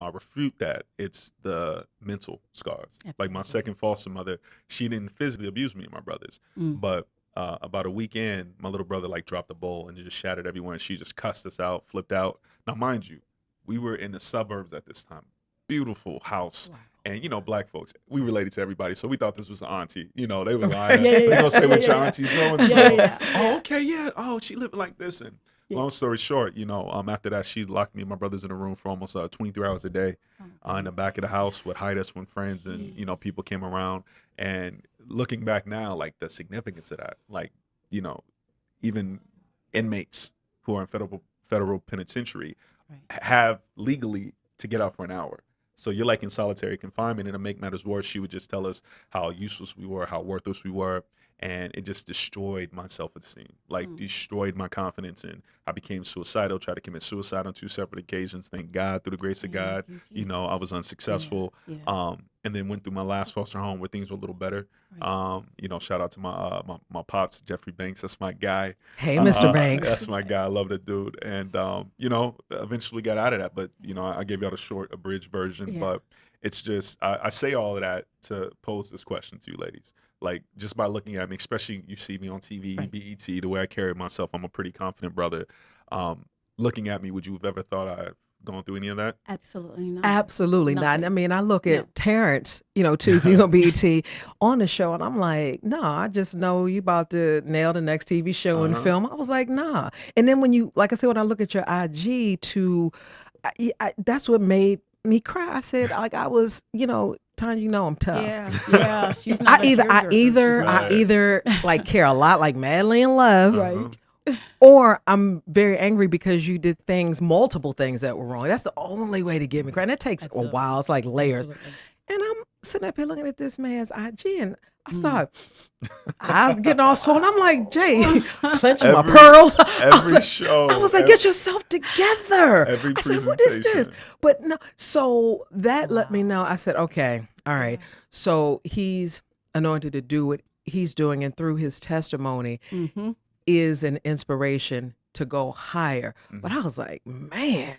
refute that. It's the mental scars. Like my Absolutely. second foster mother, she didn't physically abuse me and my brothers, Mm. but about a week in, my little brother like dropped a bowl and it just shattered everywhere, and she just cussed us out, flipped out. Now, mind you, we were in the suburbs at this time, beautiful house. Wow. And black folks, we related to everybody, so we thought this was the auntie. They were lying. Yeah, yeah, They gonna yeah, say yeah, with yeah, your yeah, auntie so and yeah, so. yeah, Oh, yeah, okay, yeah. Oh, she living like this. And yeah. long story short, after that, she locked me and my brothers in a room for almost 23 hours a day Oh, in the baby. back of the house, would hide us when friends and Jeez. people came around. And looking back now, like the significance of that, like you know, even inmates who are in federal penitentiary Right. have legally to get out for an hour. So you're like in solitary confinement, and to make matters worse, she would just tell us how useless we were, how worthless we were, and it just destroyed my self-esteem, like Mm. destroyed my confidence. And I became suicidal, tried to commit suicide on two separate occasions. Thank God, through the grace of Thank God, you, I was Jesus. Yeah, unsuccessful. yeah. And then went through my last foster home where things were a little better. Right. Shout out to my pops, Jeffrey Banks. That's my guy. Hey, Mr. Mr. Banks. That's my guy. I Banks. love that dude. And eventually got out of that. But I gave y'all the short, abridged version. Yeah. But it's just I say all of that to pose this question to you, ladies. Like, just by looking at me, especially you see me on TV, Right. BET, the way I carry myself, I'm a pretty confident brother. Um, Looking at me, would you have ever thought I've gone through any of that? Absolutely not. Absolutely not. I Nothing. mean, I look No. at Terrence, Tuesdays on BET on the show, and I'm like, nah, I just know you about to nail the next TV show Uh and huh. film. I was like, nah. And then when you, like I said, when I look at your IG, that's what made me cry. I said, like, I was, Tanya, I'm tough. Yeah. Yeah. She's I not a either, I tearjerker. She's either, I not. Right. either like care a lot, like madly in love, Uh huh. Right. or I'm very angry because you did multiple things that were wrong. That's the only way to get me crying. And it takes a Absolutely. while. It's like layers. Absolutely. And I'm sitting up here looking at this man's IG, and I Mm. start eyes getting all swollen. I'm like, Jay, clenching my every pearls. every I show, was like, get yourself together. every I said, what is this? presentation. But no, so that let me Wow. know. I said, okay, all right. Yeah. So he's anointed to do what he's doing, and through his testimony Mm-hmm. is an inspiration to go higher. But Mhm. I was like, man,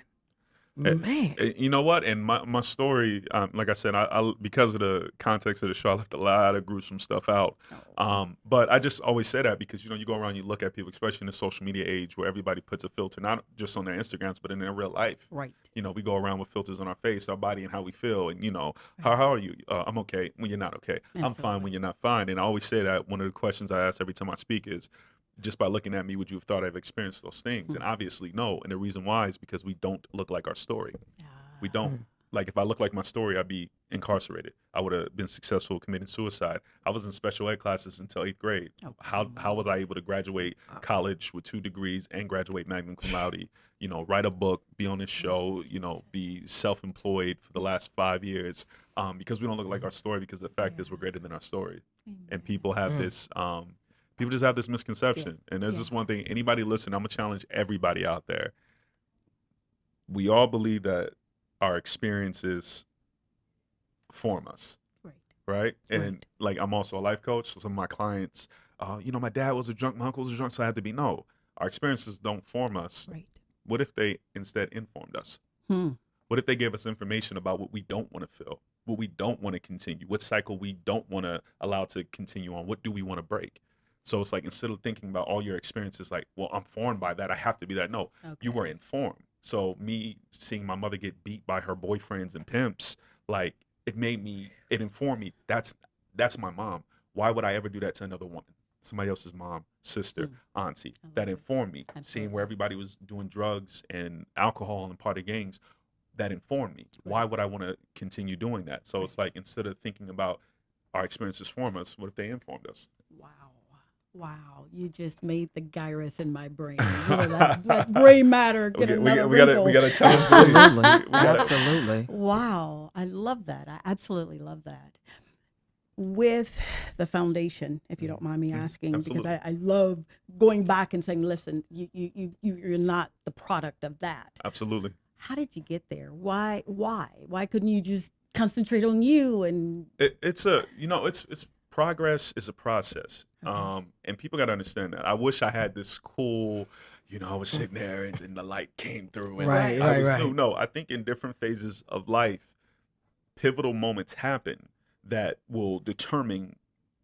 Eh, man. You know what? And my story, like I said, I because of the context of the show, I left a lot of gruesome stuff out. Oh. But I just always say that because you go around, you look at people, especially in the social media age, where everybody puts a filter, not just on their Instagrams, but in their real life. Right. We go around with filters on our face, our body, and how we feel. And Right. how are you? I'm okay when you're not okay. I'm fine Absolutely. when you're not fine. And I always say that one of the questions I ask every time I speak is, just by looking at me, would you have thought I've experienced those things? And Mm. obviously, no. And the reason why is because we don't look like our story. We Ah. don't. Mm. Like, if I look like my story, I'd be incarcerated. I would have been successful committing suicide. I was in special ed classes until 8th grade. Oh, How was I able to graduate college with 2 degrees and graduate magna cum laude? Write a book, be on this show. Jesus. Be self-employed for the last 5 years. Because we don't look like our story. Because the fact is, we're Yeah. greater than our story. And Amen. people have Mm. this. People just have this Yeah. misconception. And there's Yeah. this one thing. Anybody listen? I'm gonna challenge everybody out there. We all believe that our experiences form us, Right. right? And Right. like, I'm also a life coach. So some of my clients, my dad was a drunk, my uncle was a drunk, so I had to be. No, our experiences don't form us. Right. What if they instead informed us? Hmm. What if they gave us information about what we don't want to feel, what we don't want to continue, what cycle we don't want to allow to continue on, what do we want to break? So it's like, instead of thinking about all your experiences, like, well, I'm formed by that, I have to be that. No, you were Okay. informed. So me seeing my mother get beat by her boyfriends and pimps, like, it informed me. That's my mom. Why would I ever do that to another woman? Somebody else's mom, sister, Mm. auntie. I That love it. informed me. Seeing where Absolutely. everybody was doing drugs and alcohol and part of gangs, that informed me. Why Right. would I want to continue doing that? So Right. it's like, instead of thinking about our experiences form us, what if they informed us? Wow. Wow. You just made the gyrus in my brain. That gray matter get Okay, another we wrinkle. gotta challenge the ladies. Absolutely. We gotta. Absolutely. Wow. I love that. I absolutely love that. With the foundation, if you Mhm, don't mind me mhm, asking, because absolutely, I love going back and saying, listen, you're not the product of that. absolutely. How did you get there? Why couldn't you just concentrate on you and It's progress is a process. okay. And people got to understand that. I wish I had this cool, I was sitting there and then the light came through and Right, I right, was right. new. No, I think in different phases of life, pivotal moments happen that will determine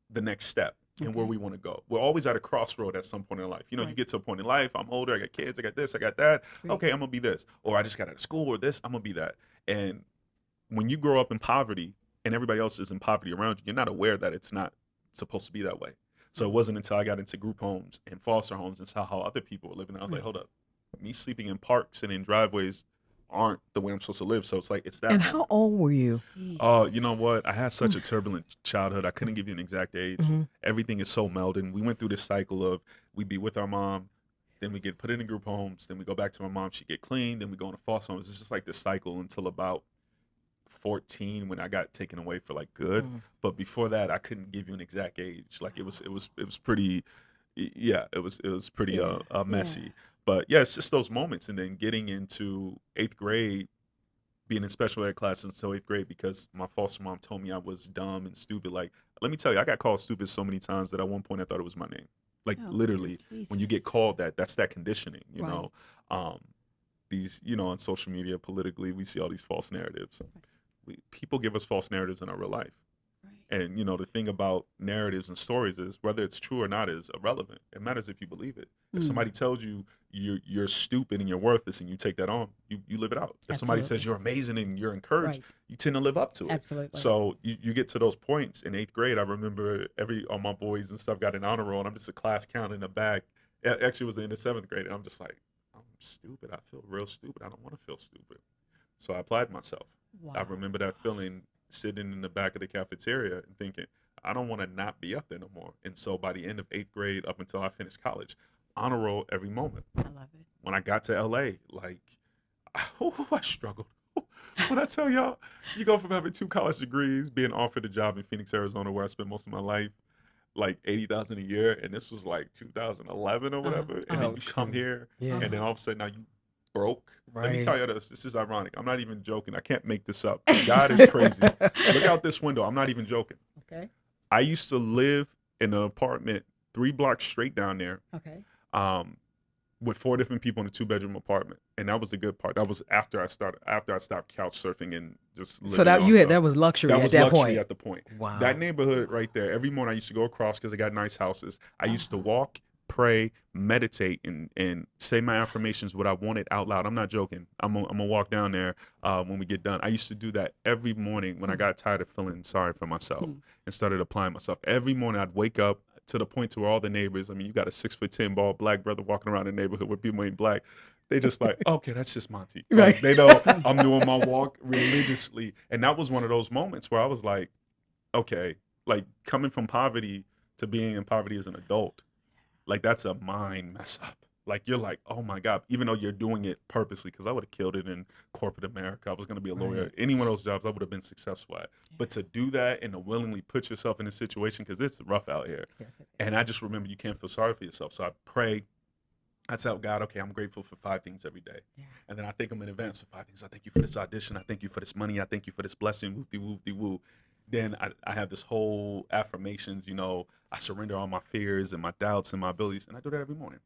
the next step and where Okay. we want to go. We're always at a crossroad at some point in life. You Right. get to a point in life, I'm older, I got kids, I got this, I got that. Right. Okay, I'm going to be this. Or I just got out of school or this, I'm going to be that. And when you grow up in poverty and everybody else is in poverty around you, you're not aware that it's not supposed to be that way. So it wasn't until I got into group homes and foster homes and saw how other people were living, I was like, Right. hold up. Me sleeping in parks and in driveways aren't the way I'm supposed to live. So it's like, it's that And moment. how old were you? Oh, you know what? I had such a turbulent childhood. I couldn't give you an exact age. Mm-hmm. Everything is so melded. We went through this cycle of we'd be with our mom, then we get put in group homes, then we go back to my mom, she get clean, then we go into foster homes. It's just like this cycle until about 14 when I got taken away for like good. Mm. But before that, I couldn't give you an exact age. Like it was pretty, yeah, it was pretty Yeah. messy. Yeah. But yeah, it's just those moments, and then getting into 8th grade, being in special ed classes until 8th grade because my foster mom told me I was dumb and stupid. Like, let me tell you, I got called stupid so many times that at one point I thought it was my name. Like Oh, literally, when you get Jesus. called that, that's that conditioning. Right. These on social media politically, we see all these false narratives. People give us false narratives in our real life. Right. And the thing about narratives and stories is whether it's true or not is irrelevant. It matters if you believe it. If Mm. somebody tells you you're stupid and you're worthless and you take that on, you live it out. If somebody says Absolutely. you're amazing and you're encouraged, Right. you tend to live up to it. Absolutely. So you get to those points in 8th grade. I remember all my boys and stuff got an honor roll, and I'm just a class count in the back. Actually, it was in the 7th grade, and I'm just like, I'm stupid. I feel real stupid. I don't want to feel stupid. So I applied myself. Wow. I remember that feeling sitting in the back of the cafeteria and thinking, I don't want to not be up there no more. And so by the end of 8th grade, up until I finished college, honor roll every moment. I love it. When I got to LA, like, I struggled. When I tell y'all, you go from having 2 college degrees, being offered a job in Phoenix, Arizona, where I spent most of my life, like $80,000 a year, and this was like 2011 or whatever, and Oh, then you come shoot. here, Yeah. and then all of a sudden now you broke. Let me Right. tell you this. This is ironic. I'm not even joking. I can't make this up. God is crazy. Look out this window. I'm not even joking. Okay. I used to live in an apartment 3 blocks straight down there, Okay. with 4 different people in a 2-bedroom apartment, and that was the good part. That was after I stopped couch surfing and just living So that on you had stuff. that was luxury That at was that luxury point. at the point. Wow. That neighborhood right there. Every morning I used to go across because I got nice houses. I used to Uh-huh. walk, pray, meditate, and say my affirmations, what I wanted out loud. I'm not joking. I'm gonna walk down there when we get done. I used to do that every morning when I got tired of feeling sorry for myself Mm. and started applying myself. Every morning I'd wake up to the point to where all the neighbors, I mean, you got a 6'10" bald black brother walking around the neighborhood where people ain't black. They just like, okay, that's just Monty. Right. Like, they know I'm doing my walk religiously. And that was one of those moments where I was like, okay, like coming from poverty to being in poverty as an adult, like that's a mind mess up. Like you're like, oh my God, even though you're doing it purposely, because I would have killed it in corporate America. I was going to be a lawyer. Right. Any one of those jobs I would have been successful at. But to do that and to willingly put yourself in a situation, because it's rough out here. Yes, it is. And I just remember you can't feel sorry for yourself. So I pray. I tell God, okay, I'm grateful for 5 things every day. Yeah. And then I thank him in advance for 5 things. I thank you for this audition. I thank you for this money. I thank you for this blessing. Whoop-de-whoop-de-woo. Then I have this whole affirmations, I surrender all my fears and my doubts and my abilities. And I do that every morning,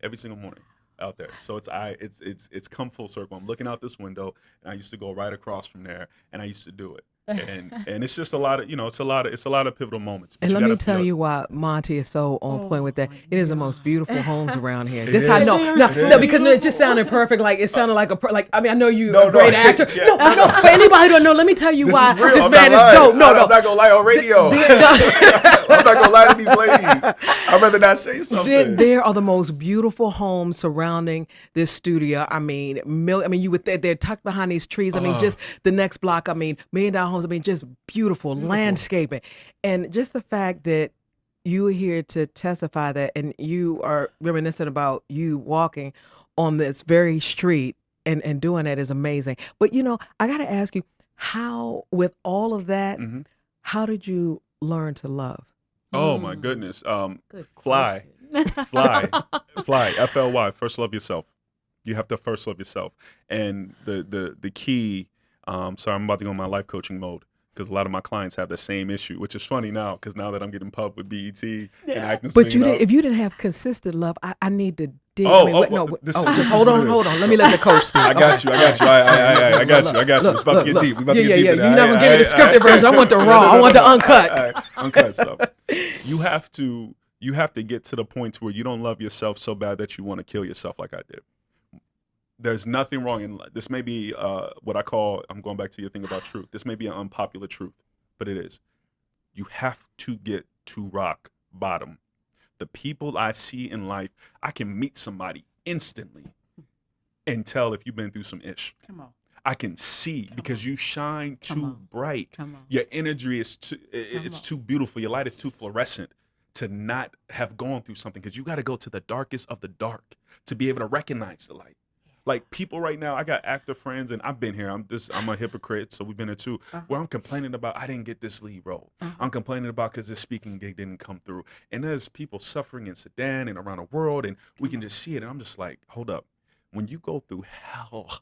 every single morning out there. So it's come full circle. I'm looking out this window, and I used to go right across from there, and I used to do it. And it's just a lot of, it's a lot of pivotal moments. But And you let me gotta tell feel- you why Monty is so on point with that. my It is the most God. beautiful homes around here. It This I is. know. It No, is. no, because it just sounded perfect. Like it sounded like I mean, I know you're No, a great no, actor. yeah. No, for anybody who don't know, let me tell you This why is real. this I'm man not is lying. dope. No, I'm no. not gonna lie on radio. I'm not gonna lie to these ladies. I'd rather not say something. There are the most beautiful homes surrounding this studio. I mean, you would they're tucked behind these trees. I mean, just the next block. I mean, $1,000,000 homes. I mean, just beautiful landscaping, and just the fact that you are here to testify that, and you are reminiscent about you walking on this very street and doing that is amazing. But I got to ask you, how with all of that, Mhm. how did you learn to love? Oh my Mm. goodness. Good Fly. question. Fly, FLY, first love yourself. You have to first love yourself. And the key, sorry, I'm about to go in my life coaching mode because a lot of my clients have the same issue, which is funny now because now that I'm getting pub with BET and acting But Swinging Out. if you didn't have consistent love, I need to did. Oh, I mean, oh, wait, no, well, this just is hold what on, it hold is. on. Let me let the coach speak. I got you. I got you. I got you. I got you. It's about to get deep. We about to get deep. You're not gonna give me the scripted version. I want the raw. I want the uncut. Uncut stuff. You have to get to the point where you don't love yourself so bad that you want to kill yourself like I did. There's nothing wrong in this. May be what I call. I'm going back to your thing about truth. This may be an unpopular truth, but it is. You have to get to rock bottom. The people I see in life, I can meet somebody instantly and tell if you've been through some ish. Come on. I can see because you shine too bright. Come on. Your energy is it's too beautiful. Your light is too fluorescent to not have gone through something, because you got to go to the darkest of the dark to be able to recognize the light. Like people right now, I got actor friends, and I've been here. I'm a hypocrite, so we've been here too. Where I'm complaining about I didn't get this lead role. I'm complaining about because this speaking gig didn't come through. And there's people suffering in Sudan and around the world, and we can just see it. And I'm just like, hold up. When you go through hell,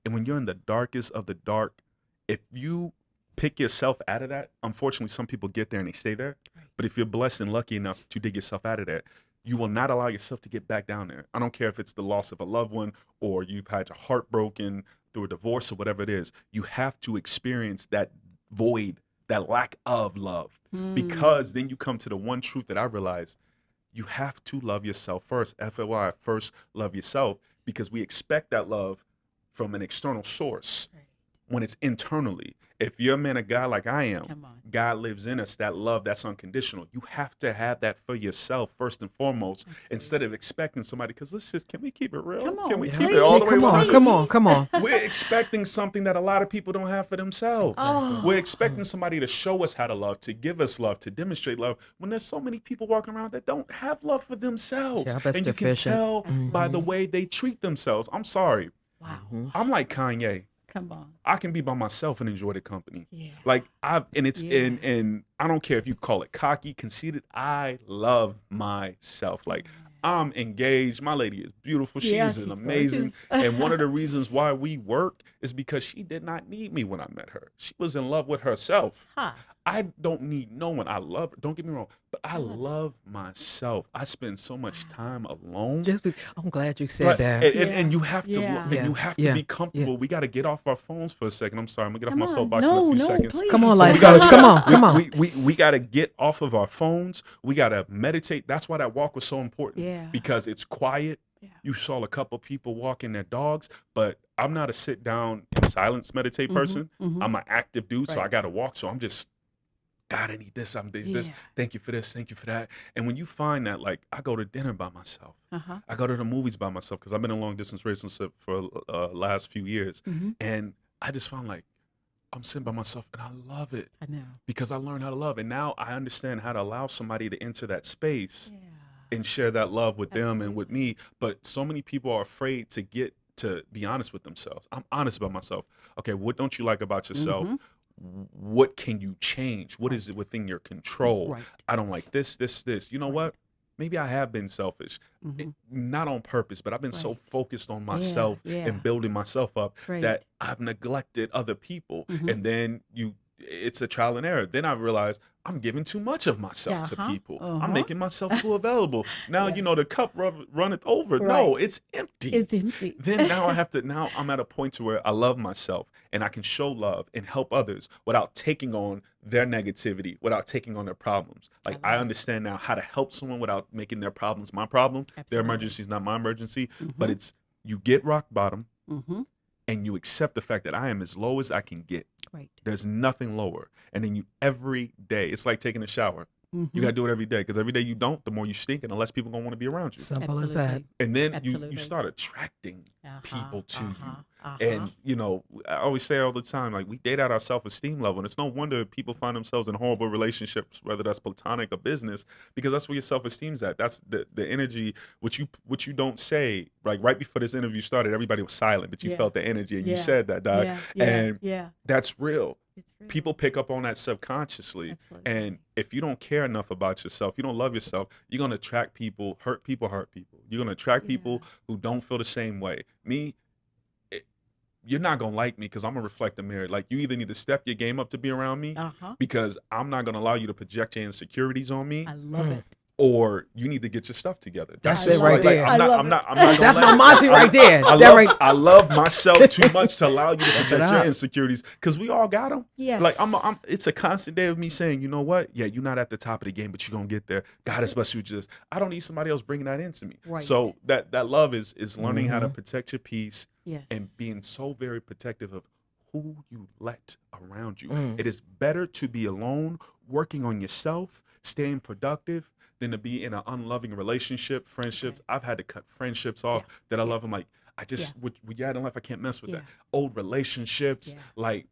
and when you're in the darkest of the dark, if you pick yourself out of that, unfortunately, some people get there and they stay there. But if you're blessed and lucky enough to dig yourself out of that, you will not allow yourself to get back down there. I don't care if it's the loss of a loved one or you've had your heart broken through a divorce or whatever it is. You have to experience that void, that lack of love, because then you come to the one truth that I realize: you have to love yourself first. FLY, first love yourself, because we expect that love from an external source when it's internally. If you're a man of God like I am, God lives in us, that love that's unconditional. You have to have that for yourself first and foremost, instead of expecting somebody, because can we keep it real? Come on, Can we keep please. it all the way? Come on. We're expecting something that a lot of people don't have for themselves. We're expecting somebody to show us how to love, to give us love, to demonstrate love, when there's so many people walking around that don't have love for themselves. Yeah, that's and you deficient. can tell by the way they treat themselves. I'm sorry. Wow. I'm like Kanye. Come on. I can be by myself and enjoy the company. Yeah. Like and I don't care if you call it cocky, conceited. I love myself. Like I'm engaged. My lady is beautiful. She's an amazing. And one of the reasons why we work is because she did not need me when I met her. She was in love with herself. I don't need no one. I love her. Don't get me wrong, but I love myself. I spend so much time alone. I'm glad you said that. And you have to, and you have to be comfortable. We got to get off our phones for a second. I'm sorry, I'm gonna get off my soapbox in a few seconds. Please. Come on, life coach. Come on. We got to get off of our phones. We got to meditate. That's why that walk was so important. Because it's quiet. You saw a couple people walking their dogs, but I'm not a sit down in silence meditate person. I'm an active dude, so I got to walk. So I'm just, God, I need this. I'm this. Thank you for this. Thank you for that. And when you find that, like, I go to dinner by myself. I go to the movies by myself, because I've been in a long distance relationship for last few years. And I just found like I'm sitting by myself and I love it. I know. Because I learned how to love. And now I understand how to allow somebody to enter that space and share that love with them and with me. But so many people are afraid to get to be honest with themselves. I'm honest about myself. Okay, what don't you like about yourself? What can you change? What is it within your control? I don't like this. You know what? Maybe I have been selfish, not on purpose, but I've been so focused on myself and building myself up that I've neglected other people. And then it's a trial and error. Then I realized I'm giving too much of myself to people. I'm making myself too available. Now, the cup runneth over. No, it's empty. It's empty. Then now I'm at a point to where I love myself and I can show love and help others without taking on their negativity, without taking on their problems. Like I understand now how to help someone without making their problems my problem. Their emergency is not my emergency, but it's you get rock bottom and you accept the fact that I am as low as I can get. There's nothing lower. And then every day, it's like taking a shower. You got to do it every day, because every day you don't, the more you stink and the less people going to want to be around you. Simple as that. And then you start attracting people to you. And, I always say all the time, like we date out our self-esteem level. And it's no wonder people find themselves in horrible relationships, whether that's platonic or business, because that's where your self-esteem's at. That's the energy, which you don't say. Like right before this interview started, everybody was silent, but you felt the energy and you said that, dog. And that's real. People pick up on that subconsciously. And if you don't care enough about yourself, you don't love yourself, you're going to attract people, hurt people. You're going to attract people who don't feel the same way. You're not going to like me because I'm going to reflect the mirror. Like you either need to step your game up to be around me because I'm not going to allow you to project your insecurities on me. I love it. or you need to get your stuff together. That's it just right like, there. I'm I not, love I'm it. not, I'm not gonna That's let my it- Monty right there. I That love, right. I love myself too much to allow you to it protect your up. insecurities, because we all got them. Yes. Like it's a constant day of me saying, you know what? Yeah, you're not at the top of the game, but you're gonna get there. God has blessed you with this. I don't need somebody else bringing that into me. Right. So that love is learning how to Mm-hmm. protect your peace Yes. and being so very protective of who you let around you. Mm. It is better to be alone, working on yourself, staying productive, than to be in an unloving relationship, friendships. I've had to cut friendships off that I love. I'm like, I just, what you had in life, I can't mess with that. Old relationships, like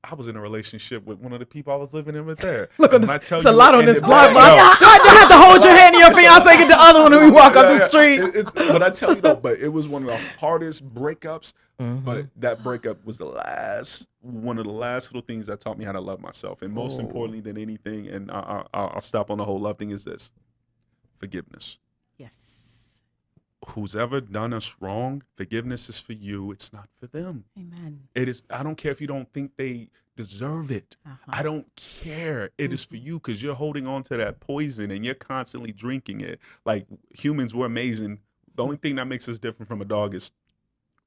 I was in a relationship with one of the people I was living in with there. Look at And when this. I tell It's a you lot it on this ended block. bad- I have to hold your hand and your fiance get the other one when we walk up the street. But I tell you though, but it was one of the hardest breakups. Mm-hmm. But that breakup was one of the last little things that taught me how to love myself. And most importantly than anything, and I'll stop on the whole love thing, is this: forgiveness. Yes. Who's ever done us wrong, forgiveness is for you. It's not for them. Amen. It is. I don't care if you don't think they deserve it. I don't care. It is for you, because you're holding on to that poison and you're constantly drinking it. Like humans, we're amazing. The only thing that makes us different from a dog is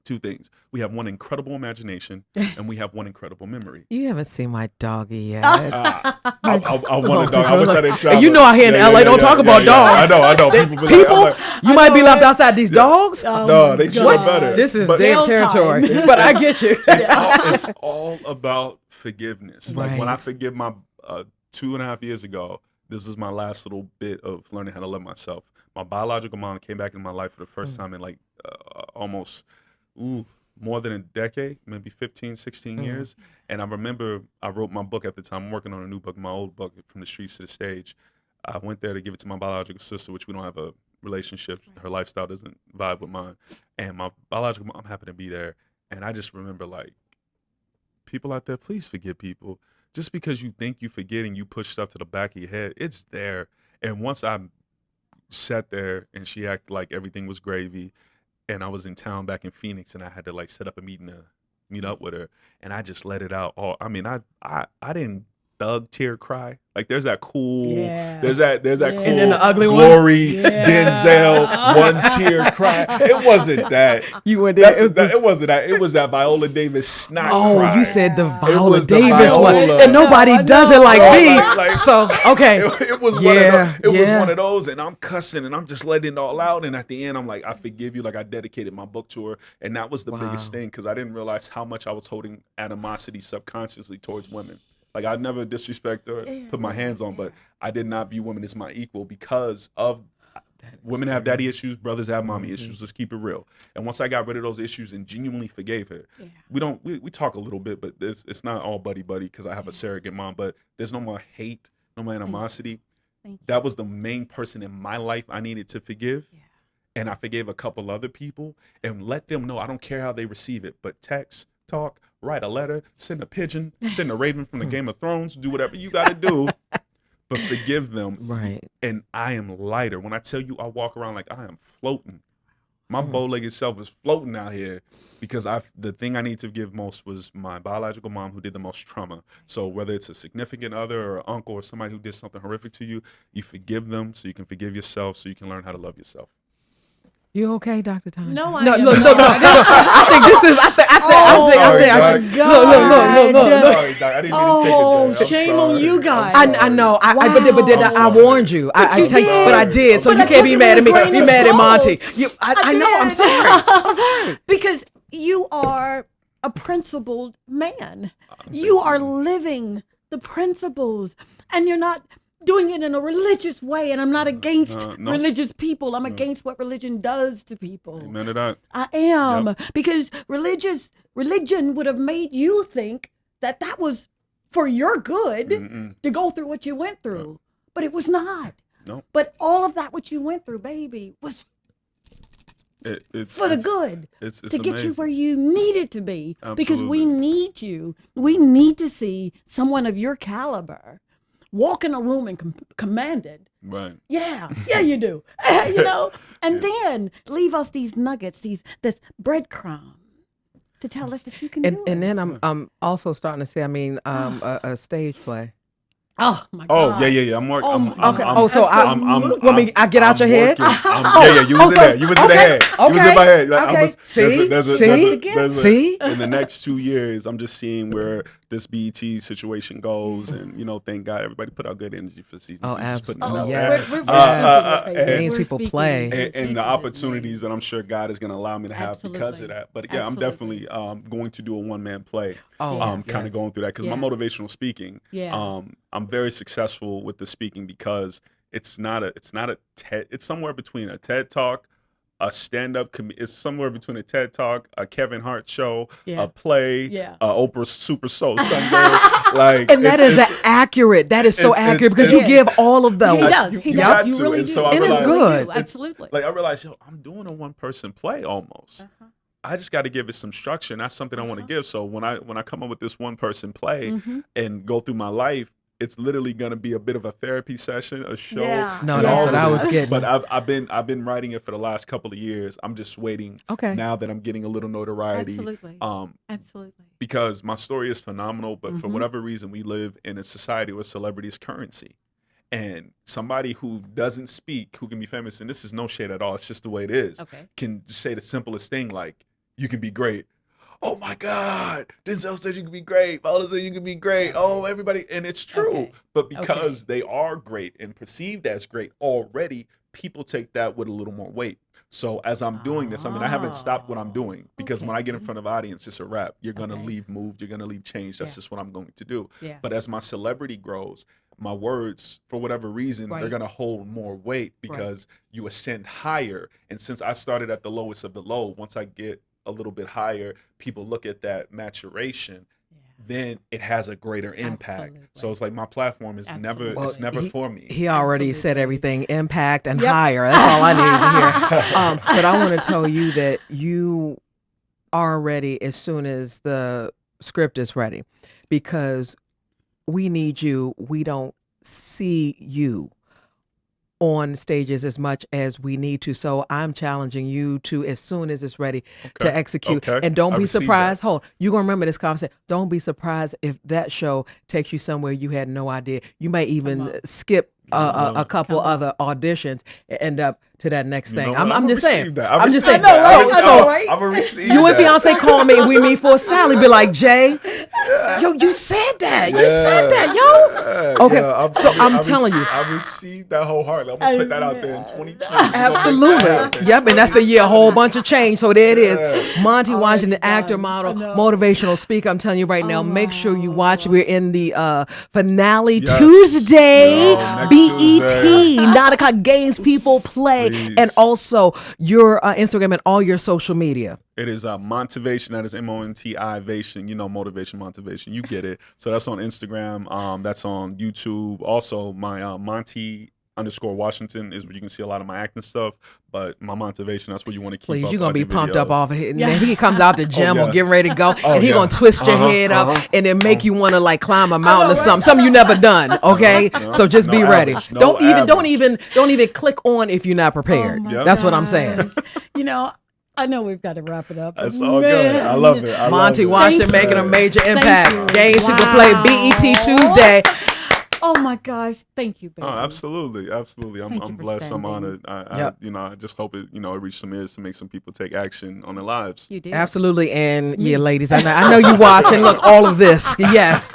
two things. We have one incredible imagination and we have one incredible memory. You haven't seen my doggy yet. I want a dog. I wish I didn't try. And you know out here in LA, don't talk about dogs. I know. People, be like, People, I'm like, you might be left outside these dogs. no, they should have better. This is But- their Jail territory. time. But I get you. it's all about forgiveness. Like when I Right. forgive my 2.5 years ago, this is my last little bit of learning how to love myself. My biological mom came back in my life for the first time in like almost more than a decade, maybe 15, 16 years. And I remember I wrote my book at the time. I'm working on a new book, my old book, From the Streets to the Stage. I went there to give it to my biological sister, which we don't have a relationship. Her lifestyle doesn't vibe with mine. And my biological mom happened to be there. And I just remember, like, people out there, please forgive people. Just because you think you forget and you push stuff to the back of your head, it's there. And once I sat there and she acted like everything was gravy, and I was in town back in Phoenix, and I had to like set up a meeting to meet up with her, and I just let it out. I mean, I didn't thug tear cry. Like there's that cool, there's that cool And then the ugly one? Glory Denzel one tear cry. It wasn't that. You went there. It wasn't that. It was that Viola Davis snot cry. You said the Viola was the Davis one, Viola. and nobody does it like me. Like, So okay, it was one of those, and I'm cussing and I'm just letting it all out. And at the end, I'm like, I forgive you. Like I dedicated my book to her, and that was the biggest thing, because I didn't realize how much I was holding animosity subconsciously towards women. Like I never disrespect or put my hands on, but I did not view women as my equal because of women have daddy issues, brothers have mommy issues. Let's keep it real. And once I got rid of those issues and genuinely forgave her, we talk a little bit, but it's not all buddy because I have a surrogate mom. But there's no more hate, no more animosity. That was the main person in my life I needed to forgive. And I forgave a couple other people and let them know I don't care how they receive it, but text, talk, write a letter, send a pigeon, send a raven from the Game of Thrones, do whatever you got to do, but forgive them. right. And I am lighter. When I tell you I walk around like I am floating, my bow-legged self is floating out here, because the thing I need to forgive most was my biological mom, who did the most trauma. So whether it's a significant other or uncle or somebody who did something horrific to you, you forgive them so you can forgive yourself, so you can learn how to love yourself. You okay, Dr. Tongie? No, I no, am no, no, no, not. no. I think this is. I think. Look. Sorry, Doc. I didn't mean to take it there. I'm Shame on sorry. you guys. I know. But did Wow. I warned you? I you did. But I did. So But you I can't took be it mad at with me. a grain Be of mad at salt. Monty. I know. I'm sorry. I'm sorry. Because you are a principled man. You are living the principles, and you're not doing it in a religious way. And I'm not against no. religious people. I'm against what religion does to people. Amen to that. I am, because religion would have made you think that was for your good to go through what you went through, but it was not. No. But all of that what you went through, baby, was It's for the good, It's to get you amazing. where you needed to be. Because we Absolutely. need you. We need to see someone of your caliber walk in a room and command it. Right. Yeah, you do. You know, and then leave us these nuggets, this breadcrumb, to tell us that you can do it. And then I'm also starting to say. I mean, a stage play. Oh my Oh God. yeah. I'm working. Oh, my Okay. God. Oh, so Absolutely. want me? I get out your head? Yeah. You was in so- there. You was in the okay, head. You was in my head. Like, okay. See? See? in the next 2 years, I'm just seeing where this BET situation goes, and thank God everybody put out good energy for season 2. Just putting it absolutely. out Yes. there. We're Games we're people speaking play. in And the Jesus' opportunities name. that I'm sure God is going to allow me to have because of Absolutely. that. But yeah, I'm Absolutely. definitely going to do a one-man play. Oh, Yeah. Kind of going through that because my Yeah. motivational speaking, Yeah. I'm very successful with the speaking because it's not a TED. It's somewhere between a TED talk, a stand-up. It's somewhere between a TED talk, a Kevin Hart show, Yeah. a play, Yeah. a Oprah Super Soul Sunday. Like, And that is accurate. That is so it's- accurate because it's- you give all of He those. does. You He got does. You to. really And do. so I And it's You realized really do. good. Absolutely. Like I realized, I'm doing a one-person play almost. I just got to give it some structure, and that's something I want to give. So when I come up with this one-person play and go through my life, it's literally going to be a bit of a therapy session, a show. Yeah. No, and that's all what of I was this. getting. But I've been writing it for the last couple of years. I'm just waiting. Okay. Now that I'm getting a little notoriety. Absolutely. Absolutely. Because my story is phenomenal, but for Mhm. whatever reason, we live in a society where celebrity is currency. And somebody who doesn't speak, who can be famous, and this is no shade at all, it's just the way it is, Okay. can just say the simplest thing like, you can be great. Oh my God, Denzel said you can be great. Paula said you can be great. Oh, everybody. And it's true. Okay. But because they are great and perceived as great already, people take that with a little more weight. So as I'm doing this, I haven't stopped what I'm doing because when I get in Okay. front of an audience, it's a wrap. You're going to Okay. leave moved. You're going to leave changed. That's Yeah. just what I'm going to do. Yeah. But as my celebrity grows, my words, for whatever reason, they're Right. going to hold more weight because you ascend higher. And since I started at the lowest of the low, once I get a little bit higher, people look at that maturation, then it has a greater impact. Absolutely. So it's like my platform is Absolutely. never, it's never for me. He already said Absolutely. everything, impact and Yep. higher. That's all I need to hear. But I want to tell you that you are ready as soon as the script is ready because we need you. We don't see you on stages as much as we need to. So I'm challenging you to, as soon as it's ready, to execute. Okay. And don't I be receive surprised. Hold, you're going to remember this conversation. Don't be surprised if that show takes you somewhere you had no idea. You might even skip a couple other auditions and end up to that next thing. I'm just saying. I'm just saying. I'm gonna receive You and that. Beyonce call me and we meet for a salad. Be like, Jay, yo, you said that. You said that, yo. Okay, so I'm telling you. I received that wholeheartedly. I'm gonna put that out there in 2020. Absolutely. Yep, and that's the year a whole bunch of change. So there it is. Monty Already Washington, done. actor, model, motivational speaker. I'm telling you right now, make sure you watch. We're in the finale Yes. Tuesday. Next BET, Tuesday. Nautica Games People Play. Please. And also your Instagram and all your social media. It is Montivation. That is MONTIvation. You know, motivation, motivation. You get it. So that's on Instagram. That's on YouTube. Also, my Monty_Washington is where you can see a lot of my acting stuff. But my motivation, that's where you want to keep Please, up. you're gonna be other pumped up videos. off of it. And then he comes out the gym or getting ready to go, and he yeah. gonna twist your head up and then make you want to like climb a mountain or something you never done. Okay, No, so just no be ready. average, no Don't average. even click on if you're not prepared. Oh my That's what I'm saying. gosh. You know, I know we've got to wrap it up. but That's all good. I love it. I Monty love it. Washington Thank making a you. major Thank impact. you. Games people play BET Wow. Tuesday. Oh my gosh. Thank you, baby. Oh, absolutely, absolutely. Thank you I'm for blessed. I'm standing. honored. Yep. I just hope it, it reaches some ears to make some people take action on their lives. You did. Absolutely, and yeah, ladies, I know you watching. Look, all of this, yes,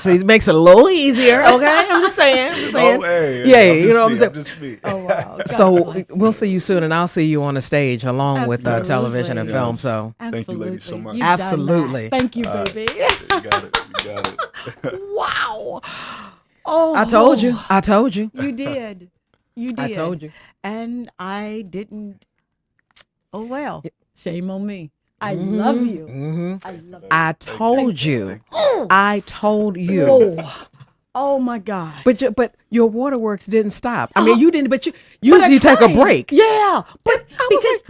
it makes it a little easier. Okay, I'm just saying. Oh, hey, Yeah, I'm you know what I'm just saying? just me. Oh wow. God So bless we'll you. see you soon, and I'll see you on the stage along with Absolutely. television and film. Yes. So Thank you, ladies, so Absolutely. much. You've done Absolutely. that. Thank you, baby. You got it. You got it. Wow. Oh, I told you. I told you. You did. You did. I told you. And I didn't. Oh well. Shame on me. I love you. hmm I love you. I told you. Oh. I told you. Oh. Oh my God. But your waterworks didn't stop. I mean, Oh. you didn't. But you But I usually take a tried. break. Yeah, but I was because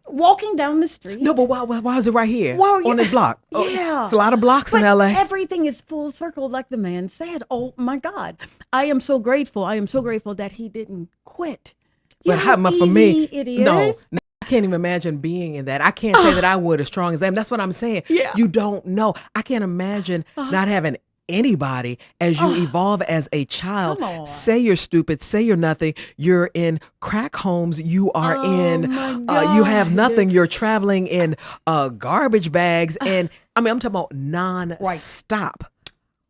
walking down the street. No, but why is it right here Wow, on this block? Oh, yeah. it's a lot of blocks But in LA. everything is full circle, like the man said. Oh my God, I am so grateful. I am so grateful that he didn't quit. You know how for me, easy it is. no, I can't even imagine being in that. I can't say that I would as strong as them. That's what I'm saying. Yeah. You don't know. I can't imagine not having anybody as you evolve as a child. Come on. Say you're stupid, say you're nothing. You're in crack homes, you are in my you have God. nothing. You're traveling in garbage bags, and I mean I'm talking about non-stop.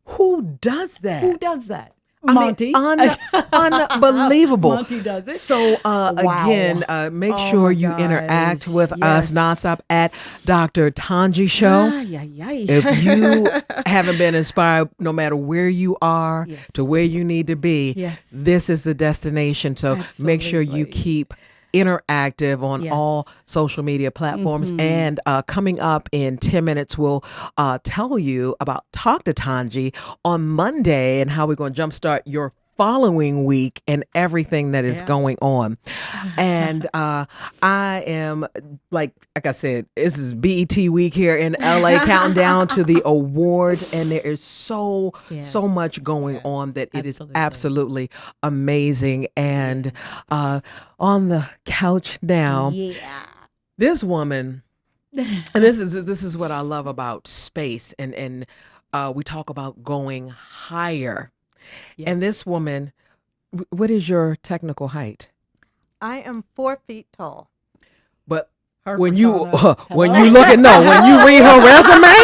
Who does that? Who does that? I Monty. mean, unbelievable. Monty does it. So again, make Oh sure my you gosh. interact with us Yes. nonstop at Dr. Tongie Show. Ay, ay, ay. If you haven't been inspired, no matter where you are Yes. to where you need to be, Yes. this is the destination. So make sure you Absolutely. keep interactive on Yes. all social media platforms. And coming up in 10 minutes, we'll tell you about Talk to Tanji on Monday and how we're going to jumpstart your following week and everything that is Yeah. going on. And I am like I said, this is BET week here in LA, counting down to the awards, and there is so Yes. much going on that it is Absolutely. absolutely amazing. And on the couch now, Yeah. this woman, and this is what I love about space, and we talk about going higher. And this woman, what is your technical height? I am 4 feet tall. But Her when you persona. when Hello? you look at when you read her resume,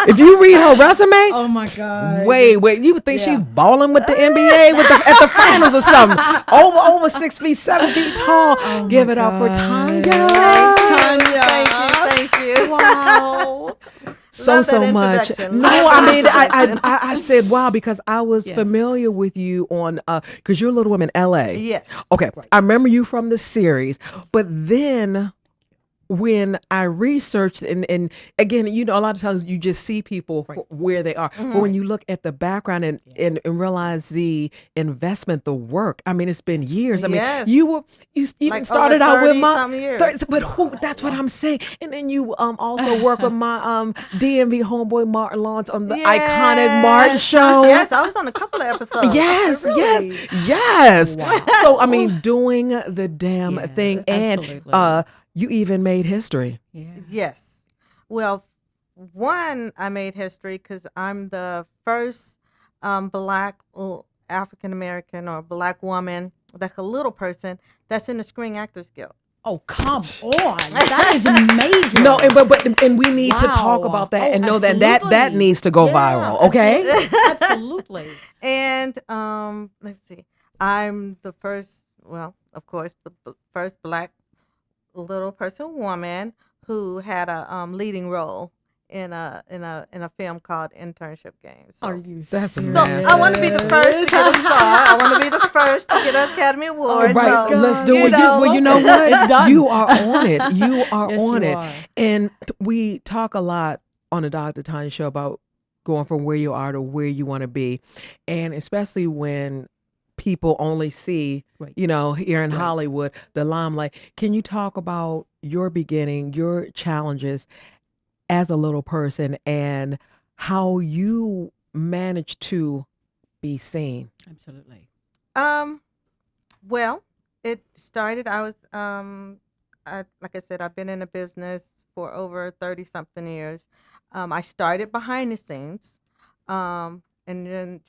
if you read her resume, Oh my God. wait, you would think she's Yeah. balling with the NBA at the finals or something. Over 6 feet, 7 feet tall. Oh Give my it up for God. Tanya. Tanya. Thank you. Wow. So Love that much. introduction. No, Love I that mean, introduction. I said wow because I was Yes. familiar with you on because you're a Little Women LA. Yes. Okay, Right. I remember you from the series, but then when I researched and again, you know, a lot of times you just see people Right. where they are, but when you look at the background and realize the investment, the work, I mean, it's been years. I mean, Yes. you even Like started over out with 30 my, some years. but that's what I'm saying. And then you also work with my DMV homeboy Martin Lawrence on the iconic Martin show. Yes, I was on a couple of episodes. Yes, Really? yes. Wow. So I mean, doing the damn Yes, thing, and absolutely. you even made history. Yeah. Yes. Well, one, I made history because I'm the first black African American or black woman, like a little person, that's in the Screen Actors Guild. Oh, come on. That is major. No, and we need to talk Wow. about that Oh, and know that absolutely. needs to go Yeah, viral. Okay. Absolutely. And let's see, I'm the first, well, of course, first black little person woman who had a leading role in a film called Internship Games. So, Are you That's so massive. I want to be the first to get a star. I want to be the first to get an Academy Award. Right, So, let's do you it. know. Well, you know what? It's done. You are on it. You are Yes, on you it. are. And we talk a lot on the Dr. Tanya show about going from where you are to where you want to be. And especially when people only see, Right. you know, here in Right. Hollywood, the limelight. Can you talk about your beginning, your challenges as a little person and how you managed to be seen? Absolutely. Well, it started. I was like I said, I've been in the business for over 30 something years. I started behind the scenes, and then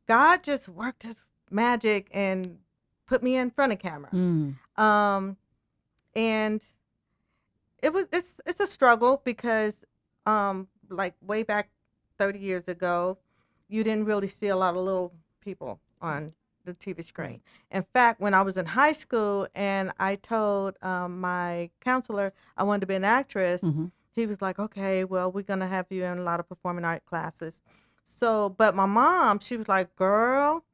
God just worked His magic and put me in front of camera. And it's a struggle because like way back 30 years ago, you didn't really see a lot of little people on the TV screen. Right. In fact, when I was in high school and I told my counselor I wanted to be an actress, he was like, okay, well, we're going to have you in a lot of performing art classes. So, but my mom, she was like, girl,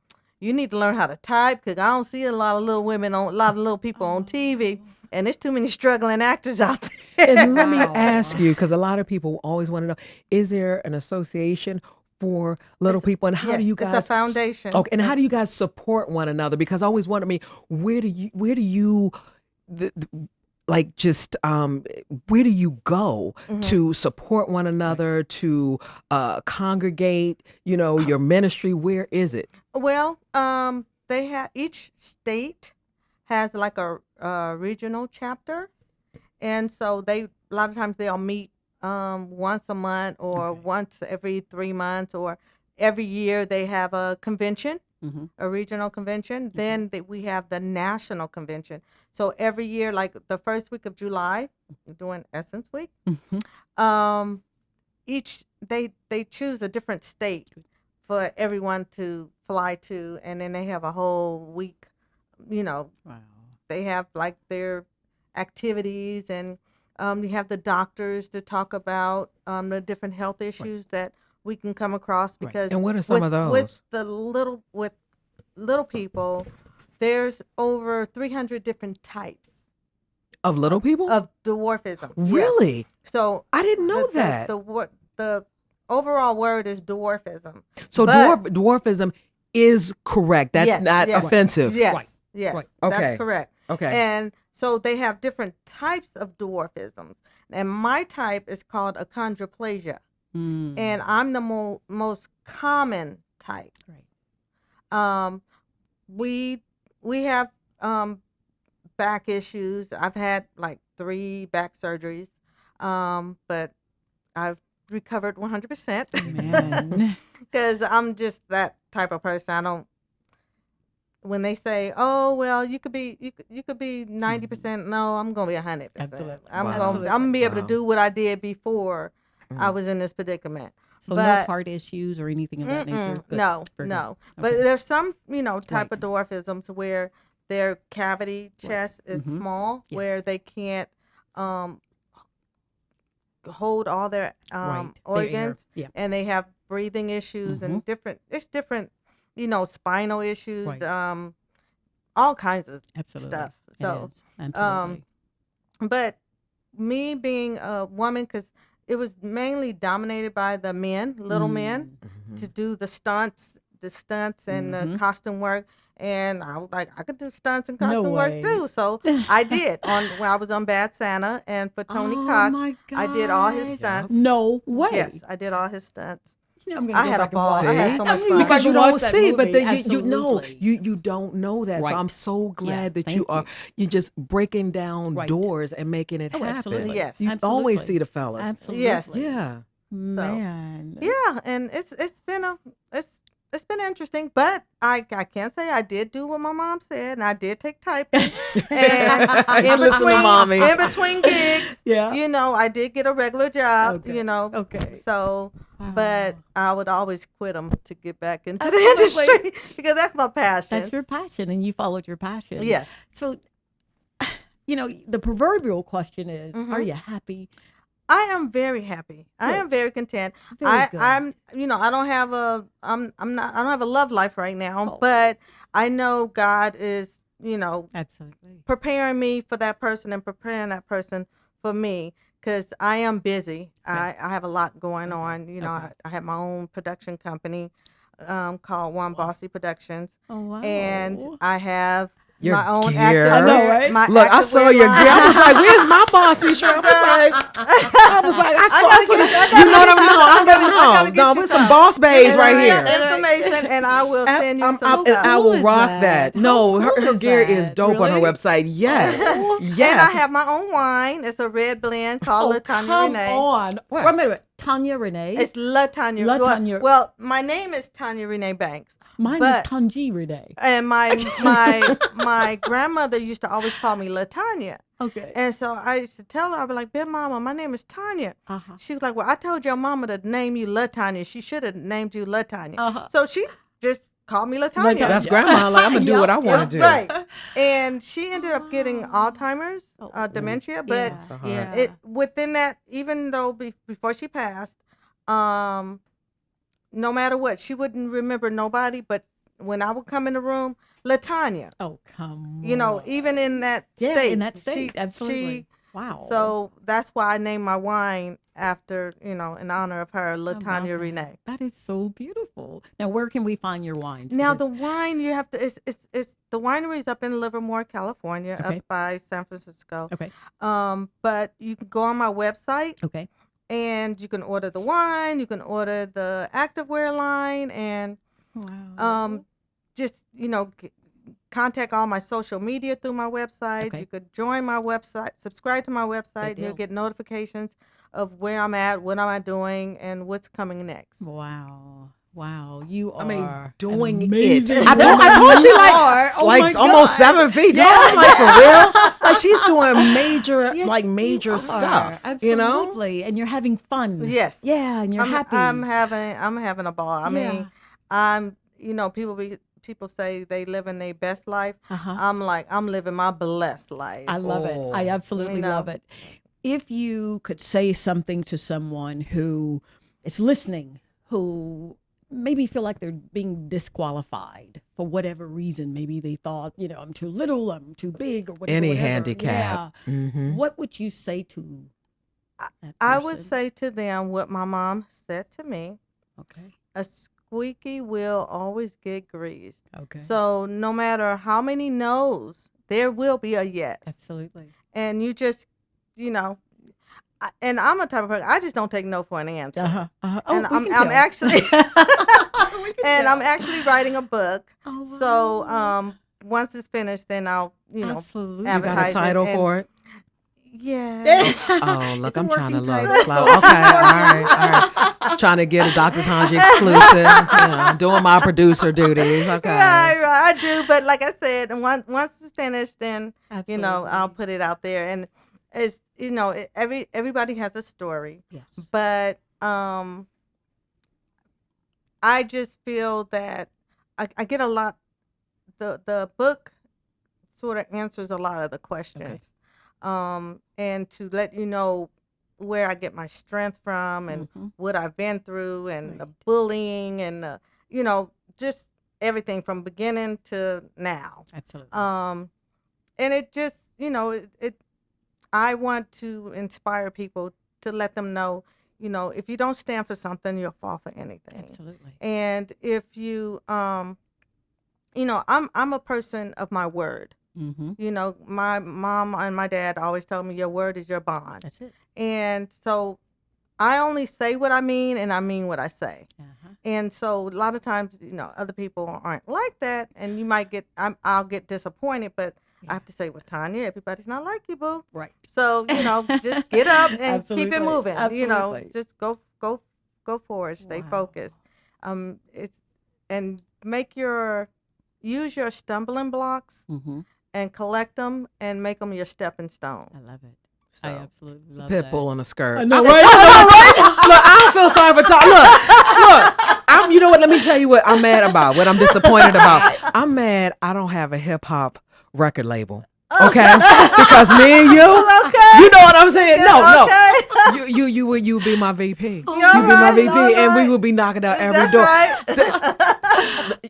you need to learn how to type because I don't see a lot of little women a lot of little people on TV. And there's too many struggling actors out there. And let me Wow. ask you, because a lot of people always want to know, is there an association for little people, and how do you guys? It's a foundation. Okay, and how do you guys support one another? Because I always wondered me, where do you, like, just where do you go to support one another, to congregate? You know, your ministry. Where is it? Well, they have, each state has like a regional chapter, and so a lot of times they'll meet once a month or Okay. once every 3 months, or every year they have a convention, Mm-hmm. a regional convention. Then we have the national convention. So every year, like the first week of July, we're doing Essence Week. Mm-hmm. Um, each they choose a different state for everyone to fly to, and then they have a whole week. You know, Wow. they have like their activities, and you have the doctors to talk about the different health issues that we can come across, Right. because And what are some of with those? with little people, there's over 300 different types Of little people? of dwarfism. Yes. Really? So I didn't know the that. the overall word is dwarfism. So but- dwarfism is correct. That's Yes, not yes. offensive. Yes, Right, yes, right. Okay. that's correct. Okay. And so they have different types of dwarfisms. And my type is called achondroplasia. Mm. And I'm the most common type. Right. We have back issues. I've had like 3 back surgeries. But I've recovered 100%. Man. Because I'm just that type of person. I don't. When they say, "Oh, well, you could be 90%," no, I'm gonna be 100%. Absolutely. I'm Wow. gonna be able to Wow. do what I did before I Mm. was in this predicament. So But- no heart issues or anything of that nature. Good. No, Very no. good. But Okay. there's some, type Right. of dwarfisms where their cavity Right. chest is Mhm. small, Yes. where they can't hold all their Right. Their air. organs, Yeah. and they have breathing issues and different spinal issues, Right. all kinds of Absolutely. stuff. It So, is. Absolutely. but me being a woman, because it was mainly dominated by the men, little men, Mhm. to do the stunts and the Mhm. costume work. And I was like, I could do stunts and No costume work way. too. So I did when I was on Bad Santa, and for Tony Oh Cox, my I did all his God. stunts. No way. Yes, I did all his stunts. You know, I'm gonna I go had a back and ball. watch I had that. so I'm much gonna go fun. back Because you and watch don't that see, but movie. then you know Absolutely. you don't know that. So I'm Right. so glad that thank you are you. you're just breaking down Right. doors and making it Oh, happen. absolutely. Yes. You Absolutely. always see the fellas. Absolutely. Yes. Yeah. Man. Yeah, and it's been interesting, but I can't say I did do what my mom said, and I did take typing. And You listen to mommy. in between gigs, Yeah. I did get a regular job. Okay. Okay. So, but Wow. I would always quit them to get back into Absolutely. the industry because that's my passion. That's your passion, and you followed your passion. Yes. So, the proverbial question is, Mhm. are you happy? I am very happy. I Good. am very content. Very good. I'm I don't have I don't have a love life right now, Oh. but I know God is, Absolutely. preparing me for that person and preparing that person for me, because I am busy. Okay. I have a lot going Okay. on. Okay. I have my own production company called One Wow. Bossy Productions, Oh wow. and I have Your my own gear. active I know, wear- right? my Look, I saw activewear your line. gear. I was like, "Where's my bossy shirt?" I was like, I saw. gotta You know what I'm get- no, I I'm gotta no, get no, you with some some. boss bays And right I here. got information, and I will send you some And I stuff. will is rock that? that. How No, her cool is gear is that? dope on her Really? website. Yes, Oh. yes. And I have my own wine. It's a red blend called La Tanya come Renee. on. What? Wait a minute. Tanya Renee. It's La Tanya. La well- Tanya. Well, my name is Tanya Renee Banks, Mine but- is Tongie Renee. and my grandmother used to always call me La Tanya. Okay. And so I used to tell her, I'd be like, "Big Mama, my name is Tanya." Uh-huh. She was like, "Well, I told your mama to name you La Tanya. She should have named you La Tanya." Uh-huh. So she just called me La La Tanya. Tanya. That's grandma. Like I'm gonna do what I want to do. Right. And she ended up getting Alzheimer's, Oh. dementia, but Yeah, So hard. yeah. it within that, even though before she passed, no matter what, she wouldn't remember nobody. But when I would come in the room, Latanya, Oh, come even in that Yeah, state, in that state. Absolutely. Wow. So that's why I named my wine after, in honor of her, How about Latanya that? Renee. That is so beautiful. Now, where can we find your wines? Now the Because- wine you have to it's the winery's up in Livermore, California, Okay. up by San Francisco. Okay. But you can go on my website Okay. and you can order the wine, you can order the activewear line, and Wow. just contact all my social media through my website. Okay. You could join my website, subscribe to my website. Good You'll deal. get notifications of where I'm at, what am I doing, and what's coming next. Wow. Wow. You are I mean, an doing amazing it. woman. I told you, You like, are. Oh like my almost God. 7 feet tall. Yeah. I'm like, for real? Like, she's doing major, Yes, like, you major are. stuff. Absolutely. You know? And you're having fun. Yes. Yeah, and you're happy. I'm having a ball. I Yeah. mean, people say they living their best life. Uh-huh. I'm like, I'm living my blessed life. I love it. I Oh. absolutely You know. love it. If you could say something to someone who is listening, who maybe feel like they're being disqualified for whatever reason, maybe they thought, I'm too little, I'm too big, or whatever. Any whatever. handicap. Yeah. Mm-hmm. What would you say to that I would person? say to them what my mom said to me: Okay. a squeaky wheel always get greased. Okay. So no matter how many no's, there will be a yes. Absolutely. And you just, and I'm a type of person, I just don't take no for an answer. Uh-huh. Uh-huh. And we I'm can actually tell. We can and tell. I'm actually writing a book. Oh, So wow. once it's finished, then I'll Absolutely. You got a advertise it title and- for it? Yeah. Oh, look, It's a I'm trying to working load title. slow. Okay, all right. Trying to get a Dr. Tongie exclusive. Doing my producer duties. Okay. Right, I do. But like I said, and once it's finished, then Absolutely. I'll put it out there. And it's everybody has a story, Yes. but I just feel that I get a lot. The book sort of answers a lot of the questions, and to let you know where I get my strength from and Mhm. what I've been through and the Right. bullying and just everything from beginning to now. Absolutely. And it just I want to inspire people to let them know, if you don't stand for something, you'll fall for anything. Absolutely. And if you I'm a person of my word. Mm-hmm. My mom and my dad always told me your word is your bond. That's it. And so I only say what I mean and I mean what I say. Uh-huh. And so a lot of times, other people aren't like that, and you might I'll get disappointed, but I have to say, well, Tanya, everybody's not like you, boo. Right. So, just get up and keep it Absolutely. moving. Absolutely. Just go forward, stay Wow. focused. And use your stumbling blocks Mm-hmm. and collect them and make them your stepping stone. I love it. So. I absolutely love Pit that. bull in a skirt. I know, Look, right? I don't feel sorry for Tom. Look, you know what? Let me tell you what I'm mad about, what I'm disappointed about. I'm mad I don't have a hip hop record label. Okay? Because me and you, Okay. you know what I'm saying? No. Okay. You would be my VP. Oh, You be my right, VP, all and we right. would be knocking out every That's door. right.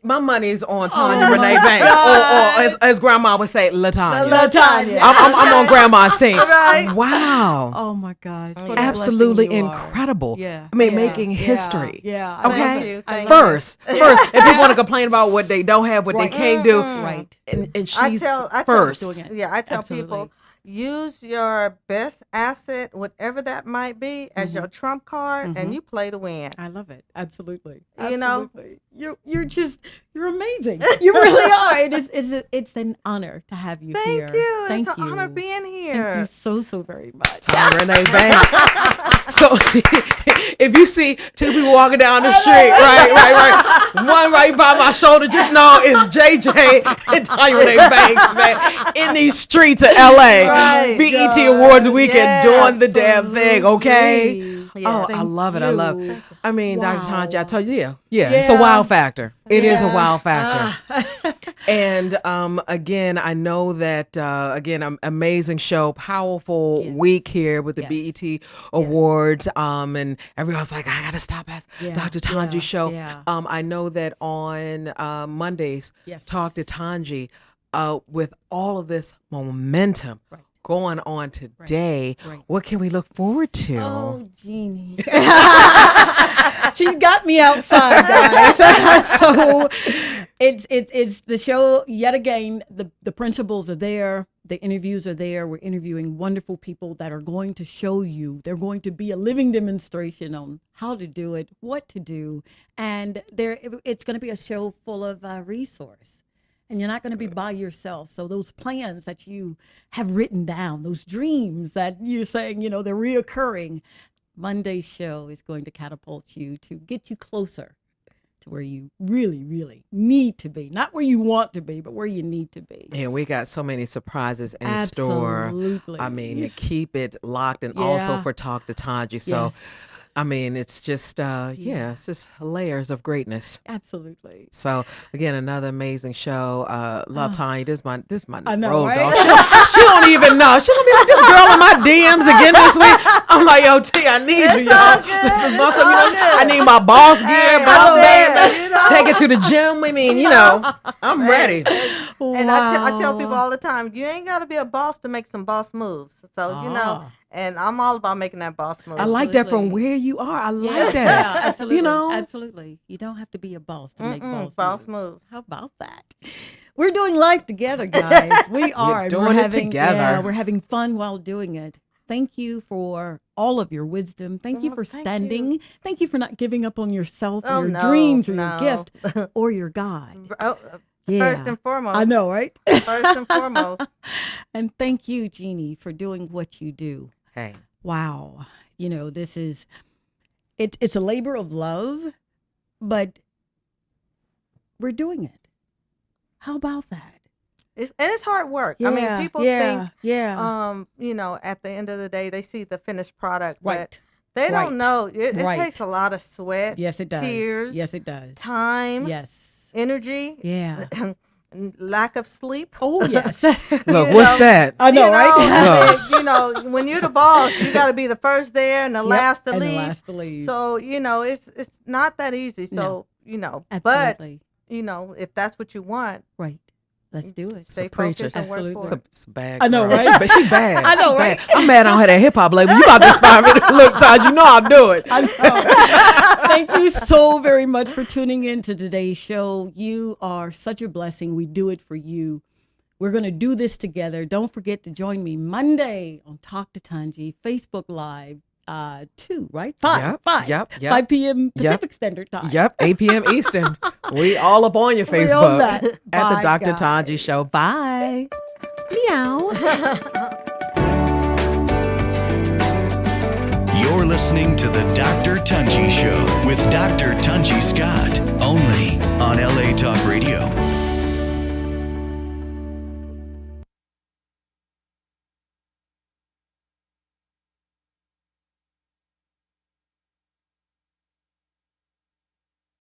My money is on Tanya Oh, Renee my Banks, God. or as Grandma would say, LaTanya. LaTanya. I'm on Grandma's team. Right. Wow. Oh my gosh. What a Absolutely blessing you are. incredible. Yeah. I mean, yeah, making yeah, history. Yeah. Okay. Thank you. I Thank love you. First, if people want to complain about what they don't have, what Right. they can't do, Right. and she's I tell first. doing it. Yeah, I tell Absolutely. people, use your best asset, whatever that might be, as your trump card, Mhm. and you play to win. I love it. Absolutely. You know? Absolutely. You're amazing. You really are. It's an honor to have you here. Thank you. Thank It's you. an honor being Thank here. you so very much. Tanya Renee Banks. So if you see two people walking down the street, right, one right by my shoulder, just know it's JJ and Tanya Renee Banks, man, in these streets of LA. Right. BET God. Awards weekend, Yes, doing the damn thing, okay? Absolutely. Oh, I Thank love it. I love you. it. I mean, Dr. Tanja, I Wow. told you, yeah, it's a Yeah. wow factor. It is a Yeah. wow factor. Ah. And again, I know that amazing show, powerful Yes. week here with the Yes. BET Awards. And everyone's like, I gotta stop at Yeah, Dr. Tanji's show. yeah. I know that on Mondays, Yes. Talk to Tanji, with all of this momentum Right. going on today, Right. what can we look forward to? Oh, Jeannie. She's got me outside, guys. So it's the show yet again. The principals are there. The interviews are there. We're interviewing wonderful people that are going to show you. They're going to be a living demonstration on how to do it, what to do, and it's going to be a show full of resource. And you're not going to be by yourself. So those plans that you have written down, those dreams that you're saying, you know, they're reoccurring, Monday's show is going to catapult you to get you closer to where you really, really need to be. Not where you want to be, but where you need to be. And we got so many surprises in store. Absolutely. I mean, to keep it locked, and Yeah. also for Talk to Tongie. So, Yes. I mean, it's just, it's just layers of greatness. Absolutely. So again, another amazing show. Love Tanya. This my I know, road right? dog. She don't even know. She gonna be like, this girl in my DMs again this week. I'm like, yo, T, I need you, all y'all. good. This is boss, It's all I good. need my boss gear, Hey, boss I'm babe. there, you know? Take it to the gym. I mean, I'm ready. And I tell people all the time, you ain't got to be a boss to make some boss moves. So, and I'm all about making that boss move. I like that from Absolutely. where you are. I like Yeah, that. absolutely. You know? Absolutely. You don't have to be a boss to make boss boss moves. moves. How about that? We're doing life together, guys. We are. and doing we're it having, together. Yeah, we're having fun while doing it. Thank you for all of your wisdom. Thank you for thank standing. you. Thank you for not giving up on yourself or Oh, your no, dreams or no. your gift or your God. Oh, Yeah. First and foremost. I know, right? First and foremost. And thank you, Jeannie, for doing what you do. Hey. Wow. You know, this is, it's a labor of love, but we're doing it. How about that? It's hard work. I mean, people think, yeah. at the end of the day, they see the finished product, Right. but they Right. don't know. It Right. takes a lot of sweat, Yes, it does. tears, Yes, it does. time, Yes. energy, Yeah. lack of sleep. Oh, yes. Look, what's that? I know, right? When you're the boss, you got to be the first there and the last to and leave. the last to leave. So, it's not that easy. So, Absolutely. but, if that's what you want, Right. Let's do it. stay preacher. focused and work Absolutely. for it. It's a bad. I know, girl. right? But she bad. I know, She right? bad. I'm mad I don't have that hip hop label. You about to inspire me. Look, Todd, you know I'll do it. I know. Thank you so very much for tuning in to today's show. You are such a blessing. We do it for you. We're going to do this together. Don't forget to join me Monday on Talk to Tongie, Facebook Live, 2, right? 5. 5. Yep. 5 p.m. Yep. Pacific Standard Time. Yep, 8 p.m. Eastern. We all up on your We Facebook on that. at the Bye, Dr. guys. Tongie Show. Bye. Meow. You're listening to the Dr. Tongie Show with Dr. Tongie Scott, only on LA Talk Radio.